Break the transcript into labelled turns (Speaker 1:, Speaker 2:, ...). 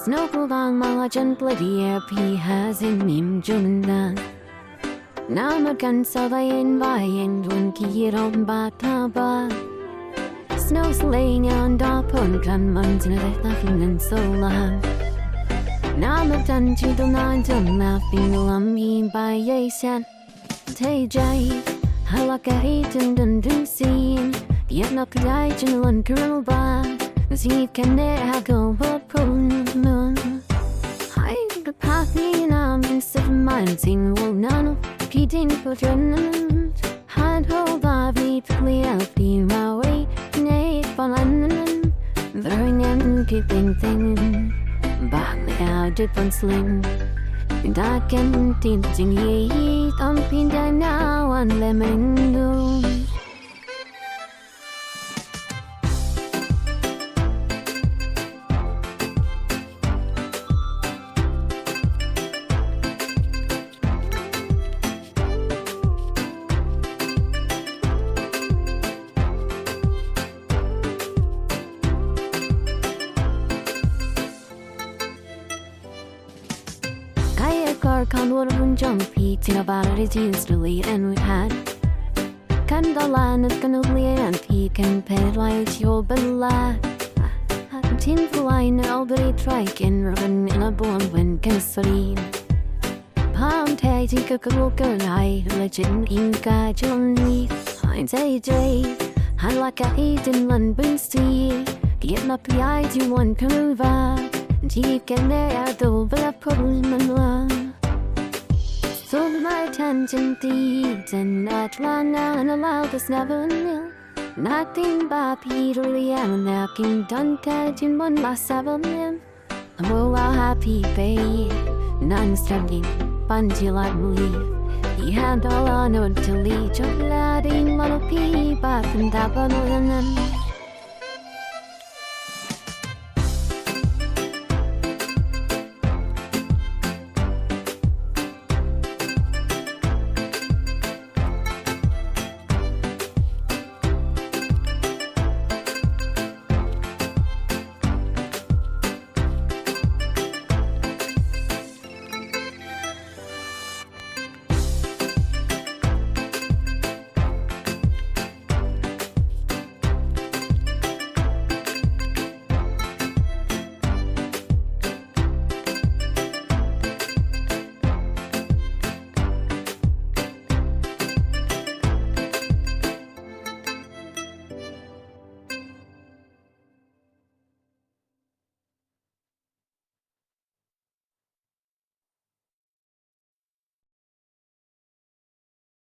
Speaker 1: Snowball mga bloody airpy has in him Jumna. Namagan sabayin bayan dun kiyirong bata ba. Snow slaying on dapon kan mantin laughing and so long. Namadan to the nine laughing lummy by a set. Tay jay, halakahitan dun dun scene. Yet not the one girl ba. See can there go up moon. I the path in arms of mine sing will none repeating for turn. Hand hold of me clear be my way. Nay fallen. Throwing and keeping thing. Back me out different sling. And I can tinting ye. Thumping down now on lemon doom. Car can water jumpy tin about it instantly and we had Candalan is gonna lead and he can pay like your bella tin flying albany trike and run in a bone when gasoline Palm tags and cookable girl I legend in Gajonly Finds AJ I like a eating London sea Get up the eyes you want to move out Deep can there though but a problem and love So my attention deeds and that long and allow this never nil Nothing but Peter really am knocking done catching one last 7 million I'm all happy babe None standing fun till I believe He had all on until he chocolate in one of pea but in that one